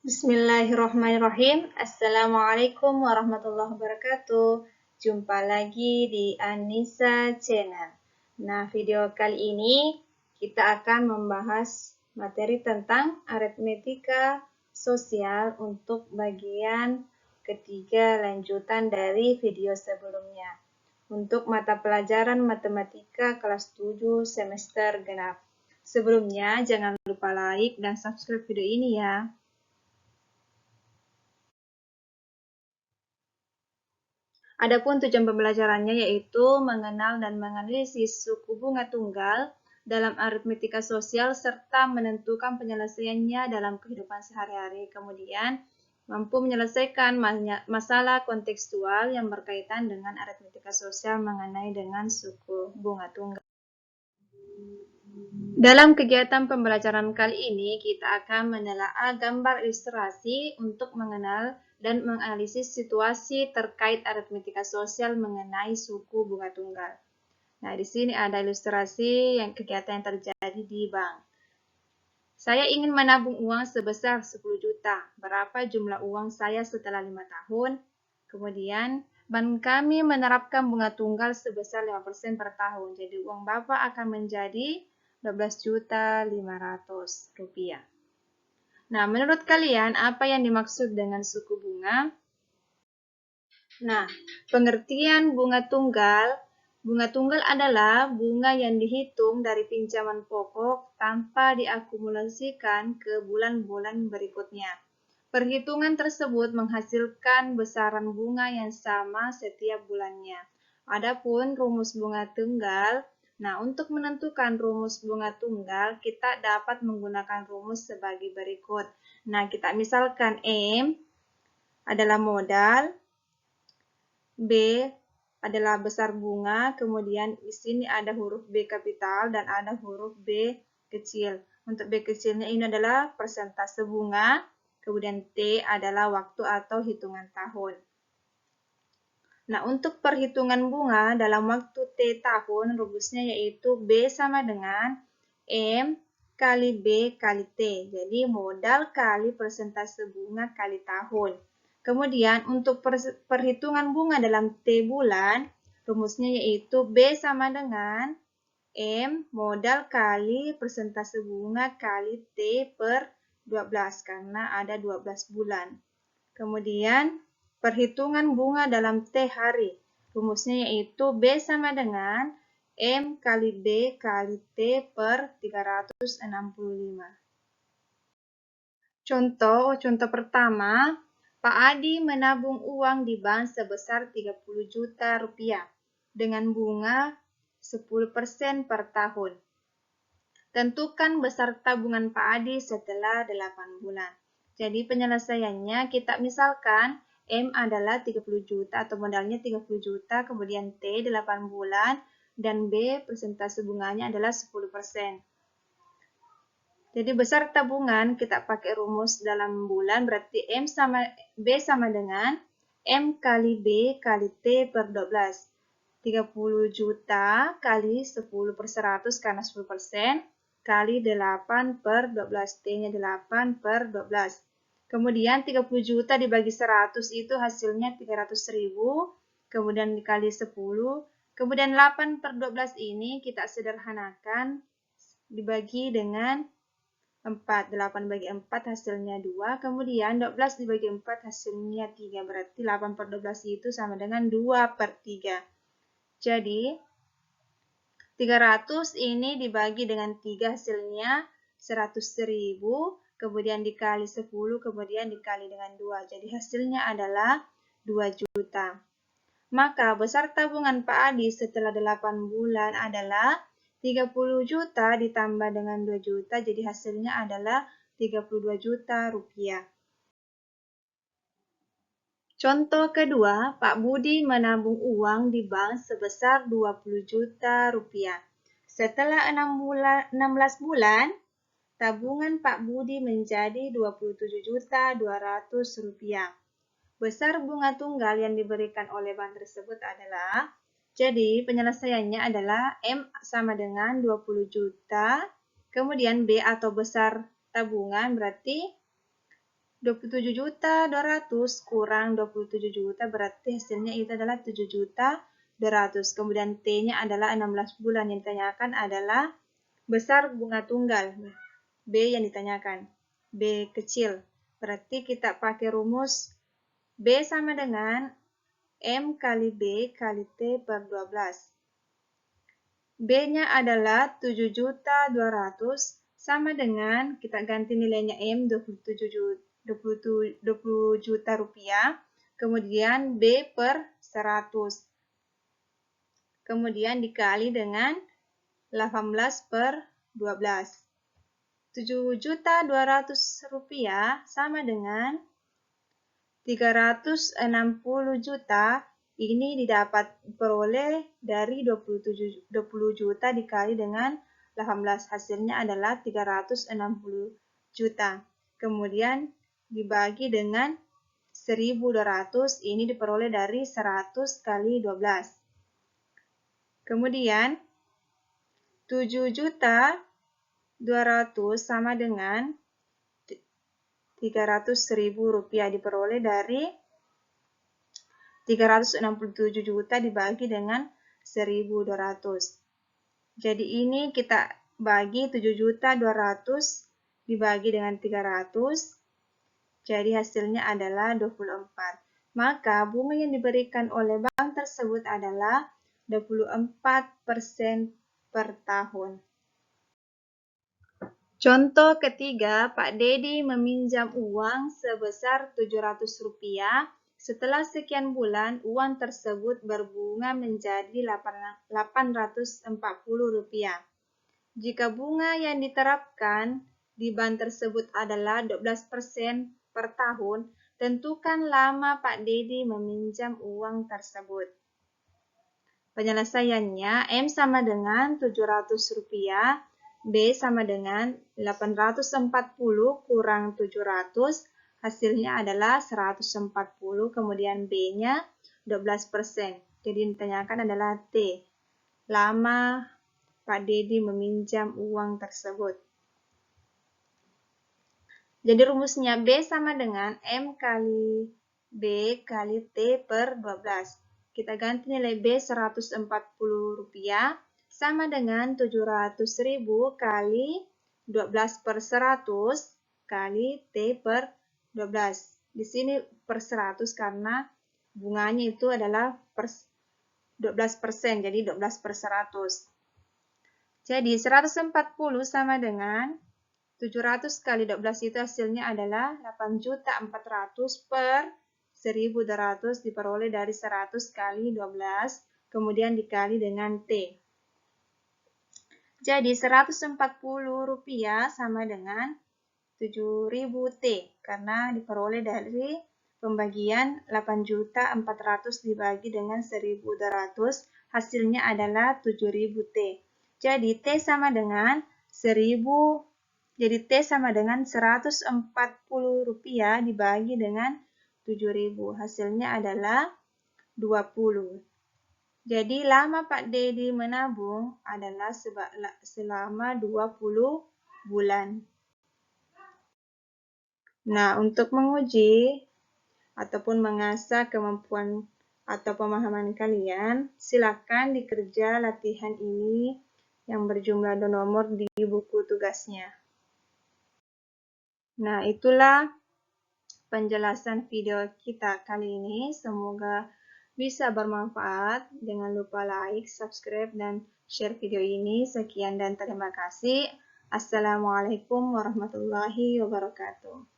Bismillahirrahmanirrahim. Assalamualaikum warahmatullahi wabarakatuh. Jumpa lagi di Anissa Channel. Nah, video kali ini kita akan membahas materi tentang aritmetika sosial untuk bagian ketiga lanjutan dari video sebelumnya. Untuk mata pelajaran matematika kelas 7 semester genap. Sebelumnya, jangan lupa like dan subscribe video ini ya. Adapun tujuan pembelajarannya yaitu mengenal dan menganalisis suku bunga tunggal dalam aritmetika sosial serta menentukan penyelesaiannya dalam kehidupan sehari-hari. Kemudian, mampu menyelesaikan masalah kontekstual yang berkaitan dengan aritmetika sosial mengenai dengan suku bunga tunggal. Dalam kegiatan pembelajaran kali ini, kita akan menelaah gambar ilustrasi untuk mengenal dan menganalisis situasi terkait aritmetika sosial mengenai suku bunga tunggal. Nah, di sini ada ilustrasi yang kegiatan yang terjadi di bank. Saya ingin menabung uang sebesar 10 juta. Berapa jumlah uang saya setelah 5 tahun? Kemudian, bank kami menerapkan bunga tunggal sebesar 5% per tahun. Jadi, uang Bapak akan menjadi 12.500.000 rupiah. Nah, menurut kalian apa yang dimaksud dengan suku bunga? Nah, pengertian bunga tunggal adalah bunga yang dihitung dari pinjaman pokok tanpa diakumulasikan ke bulan-bulan berikutnya. Perhitungan tersebut menghasilkan besaran bunga yang sama setiap bulannya. Adapun rumus bunga tunggal, nah untuk menentukan rumus bunga tunggal, kita dapat menggunakan rumus sebagai berikut. Nah, kita misalkan M adalah modal, B adalah besar bunga, kemudian di sini ada huruf B kapital dan ada huruf B kecil. Untuk B kecilnya ini adalah persentase bunga, kemudian T adalah waktu atau hitungan tahun. Nah, untuk perhitungan bunga dalam waktu T tahun, rumusnya yaitu B sama dengan M kali B kali T. Jadi, modal kali persentase bunga kali tahun. Kemudian, untuk perhitungan bunga dalam T bulan, rumusnya yaitu B sama dengan M modal kali persentase bunga kali T per 12, karena ada 12 bulan. Kemudian, perhitungan bunga dalam T hari, rumusnya yaitu B sama dengan M kali B kali T per 365. Contoh pertama, Pak Adi menabung uang di bank sebesar 30 juta rupiah dengan bunga 10% per tahun. Tentukan besar tabungan Pak Adi setelah 8 bulan. Jadi penyelesaiannya kita misalkan M adalah 30 juta atau modalnya 30 juta, kemudian T 8 bulan, dan B persentase bunganya adalah 10%. Jadi besar tabungan kita pakai rumus dalam bulan berarti B sama dengan M kali B kali T per 12. 30 juta kali 10 per 100 karena 10% kali 8 per 12. T-nya 8 per 12. Kemudian 30 juta dibagi 100 itu hasilnya 300.000. Kemudian dikali 10. Kemudian 8 per 12 ini kita sederhanakan dibagi dengan 4. 8 bagi 4 hasilnya 2. Kemudian 12 dibagi 4 hasilnya 3. Berarti 8 per 12 itu sama dengan 2 per 3. Jadi 300 ini dibagi dengan 3 hasilnya 100.000. Kemudian dikali 10. Kemudian dikali dengan 2. Jadi hasilnya adalah 2 juta. Maka besar tabungan Pak Adi setelah 8 bulan adalah 30 juta ditambah dengan 2 juta, jadi hasilnya adalah 32 juta rupiah. Contoh kedua, Pak Budi menabung uang di bank sebesar 20 juta rupiah. Setelah 16 bulan, tabungan Pak Budi menjadi 27.200.000 rupiah. Besar bunga tunggal yang diberikan oleh bank tersebut adalah, jadi penyelesaiannya adalah M sama dengan 20 juta, kemudian B atau besar tabungan berarti 27.200.000 kurang 27 juta berarti hasilnya itu adalah 7.200.000. Kemudian T-nya adalah 16 bulan. Yang ditanyakan adalah besar bunga tunggal. B yang ditanyakan. B kecil. Berarti kita pakai rumus B sama dengan M kali B kali T per 12. B-nya adalah 7.200.000 sama dengan, kita ganti nilainya M 20 juta rupiah, kemudian B per 100. Kemudian dikali dengan 18 per 12. 7.200.000 rupiah sama dengan 360 juta. Ini didapat peroleh dari 20 juta dikali dengan 18. Hasilnya adalah 360 juta. Kemudian dibagi dengan 1.200. Ini diperoleh dari 100 kali 12. Kemudian 7.200.000 sama dengan 300.000 rupiah diperoleh dari 367 juta dibagi dengan 1.200. Jadi ini kita bagi 7.200.000 dibagi dengan 300. Jadi hasilnya adalah 24. Maka bunga yang diberikan oleh bank tersebut adalah 24% per tahun. Contoh ketiga, Pak Dedi meminjam uang sebesar Rp700. Setelah sekian bulan, uang tersebut berbunga menjadi Rp840. Jika bunga yang diterapkan di bank tersebut adalah 12% per tahun, tentukan lama Pak Dedi meminjam uang tersebut. Penyelesaiannya, M sama dengan Rp700, B sama dengan 840 kurang 700, hasilnya adalah 140, kemudian B-nya 12%. Jadi yang ditanyakan adalah T, lama Pak Dedi meminjam uang tersebut. Jadi rumusnya B sama dengan M kali B kali T per 12. Kita ganti nilai B Rp140 sama dengan 700.000 kali 12 per 100 kali T per 12. Di sini per 100 karena bunganya itu adalah 12%, jadi 12 per 100. Jadi 140 sama dengan 700 kali 12 itu hasilnya adalah 8.400.000 per 1.200 diperoleh dari 100 kali 12, kemudian dikali dengan T. Jadi Rp140 sama dengan 7.000 T, karena diperoleh dari pembagian 8.400 dibagi dengan 1.200, hasilnya adalah 7.000 T. Jadi T sama dengan 1.000, jadi T sama dengan Rp140 dibagi dengan 7.000, hasilnya adalah 20. Jadi lama Pak Dedi menabung adalah selama 20 bulan. Nah, untuk menguji ataupun mengasah kemampuan atau pemahaman kalian, silakan dikerja latihan ini yang berjumlah 2 nomor di buku tugasnya. Nah, itulah penjelasan video kita kali ini. Semoga bisa bermanfaat. Jangan lupa like, subscribe, dan share video ini. Sekian dan terima kasih. Assalamualaikum warahmatullahi wabarakatuh.